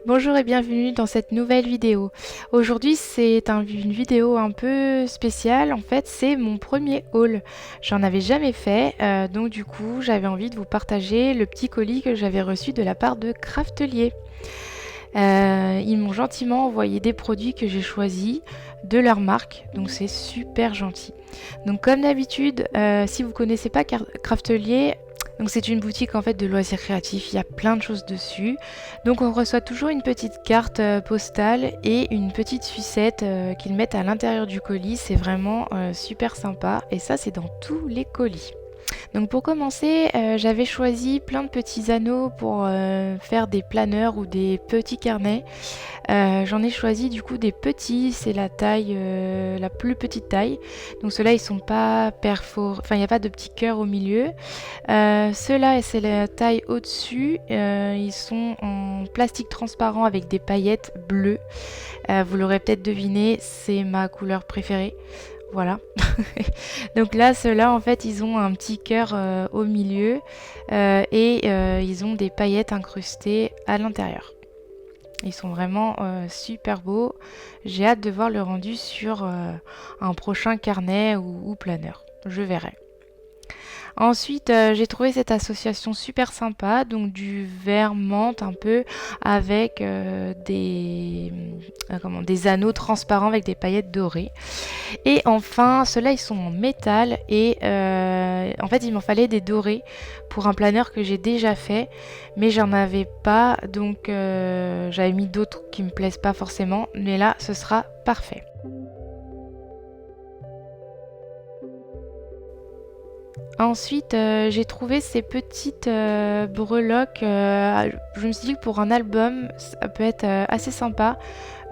Bonjour et bienvenue dans cette nouvelle vidéo. Aujourd'hui c'est une vidéo un peu spéciale, en fait c'est mon premier haul. J'en avais jamais fait, donc du coup j'avais envie de vous partager le petit colis que j'avais reçu de la part de Craftelier. Ils m'ont gentiment envoyé des produits que j'ai choisis de leur marque, donc c'est super gentil. Donc comme d'habitude, si vous connaissez pas Craftelier, donc c'est une boutique en fait de loisirs créatifs, il y a plein de choses dessus. Donc on reçoit toujours une petite carte postale et une petite sucette qu'ils mettent à l'intérieur du colis, c'est vraiment super sympa et ça c'est dans tous les colis. Donc pour commencer, j'avais choisi plein de petits anneaux pour faire des planeurs ou des petits carnets. J'en ai choisi du coup des petits, c'est la taille, la plus petite taille. Donc ceux-là ils sont pas perforés, enfin il n'y a pas de petit cœur au milieu. Ceux-là c'est la taille au-dessus, ils sont en plastique transparent avec des paillettes bleues. Vous l'aurez peut-être deviné, c'est ma couleur préférée. Voilà. Donc là, ceux-là, en fait, ils ont un petit cœur au milieu et ils ont des paillettes incrustées à l'intérieur. Ils sont vraiment super beaux. J'ai hâte de voir le rendu sur un prochain carnet ou planeur. Je verrai. Ensuite, j'ai trouvé cette association super sympa, donc du vert menthe un peu avec des anneaux transparents avec des paillettes dorées. Et enfin, ceux-là, ils sont en métal et en fait, il m'en fallait des dorés pour un planeur que j'ai déjà fait, mais j'en avais pas, donc j'avais mis d'autres qui me plaisent pas forcément, mais là, ce sera parfait. Ensuite, j'ai trouvé ces petites breloques. Je me suis dit que pour un album, ça peut être assez sympa.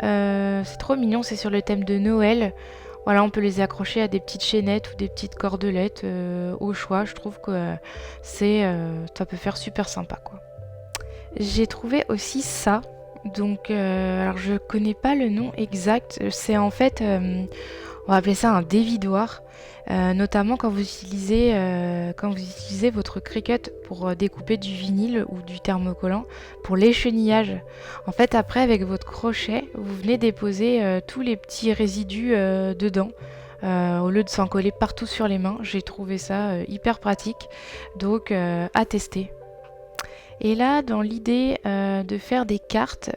C'est trop mignon, c'est sur le thème de Noël. Voilà, on peut les accrocher à des petites chaînettes ou des petites cordelettes au choix. Je trouve que ça peut faire super sympa, quoi. J'ai trouvé aussi ça. Donc, alors je connais pas le nom exact. C'est en fait, on va appeler ça un dévidoir. Notamment quand vous utilisez votre Cricut pour découper du vinyle ou du thermocollant pour l'échenillage. En fait, après, avec votre crochet, vous venez déposer tous les petits résidus dedans. Au lieu de s'en coller partout sur les mains, j'ai trouvé ça hyper pratique. Donc, à tester. Et là, dans l'idée de faire des cartes,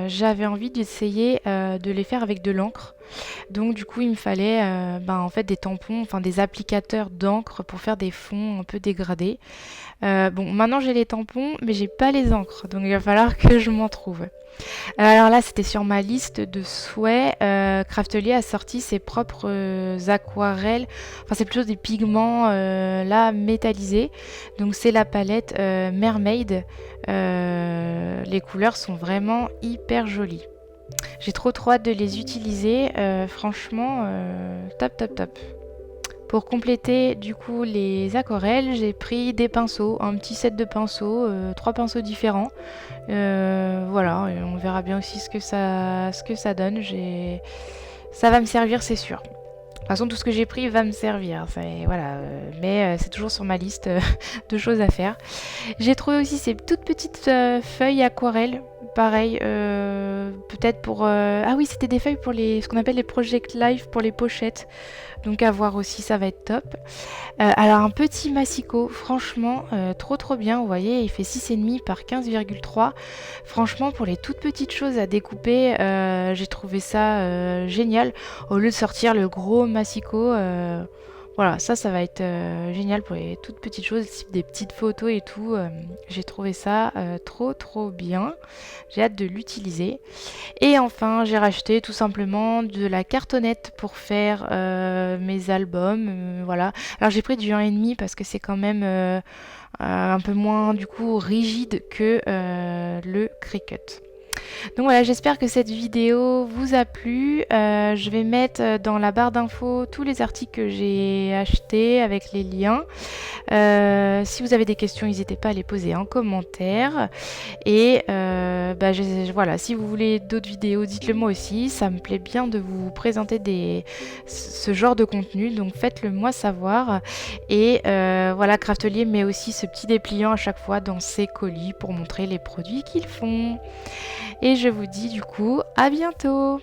j'avais envie d'essayer de les faire avec de l'encre. Donc du coup, il me fallait en fait des tampons, enfin des applicateurs d'encre pour faire des fonds un peu dégradés. Bon, maintenant j'ai les tampons, mais j'ai pas les encres, donc il va falloir que je m'en trouve. Alors là, c'était sur ma liste de souhaits. Craftelier a sorti ses propres aquarelles. Enfin, c'est plutôt des pigments là métallisés. Donc c'est la palette Mermaid. Les couleurs sont vraiment hyper jolies. J'ai trop hâte de les utiliser. Franchement, top top top. Pour compléter du coup les aquarelles, j'ai pris des pinceaux, un petit set de pinceaux, trois pinceaux différents. Voilà, et on verra bien aussi ce que ça donne. Ça va me servir, c'est sûr. De toute façon, tout ce que j'ai pris va me servir. Voilà, mais c'est toujours sur ma liste de choses à faire. J'ai trouvé aussi ces toutes petites feuilles aquarelles. Pareil, peut-être pour... Ah oui, c'était des feuilles pour ce qu'on appelle les Project Life pour les pochettes. Donc à voir aussi, ça va être top. Alors un petit massicot, franchement, trop bien. Vous voyez, il fait 6,5 par 15,3. Franchement, pour les toutes petites choses à découper, j'ai trouvé ça génial. Au lieu de sortir le gros massicot, voilà, ça va être génial pour les toutes petites choses, des petites photos et tout. J'ai trouvé ça trop bien. J'ai hâte de l'utiliser. Et enfin, j'ai racheté tout simplement de la cartonnette pour faire mes albums. Voilà. Alors j'ai pris du 1,5 parce que c'est quand même un peu moins du coup rigide que le Cricut. Donc voilà, j'espère que cette vidéo vous a plu. Je vais mettre dans la barre d'infos tous les articles que j'ai achetés avec les liens. Si vous avez des questions, n'hésitez pas à les poser en commentaire. Et voilà, si vous voulez d'autres vidéos, dites-le moi aussi. Ça me plaît bien de vous présenter ce genre de contenu, donc faites-le moi savoir. Et voilà, Craftelier met aussi ce petit dépliant à chaque fois dans ses colis pour montrer les produits qu'ils font. Et je vous dis du coup à bientôt.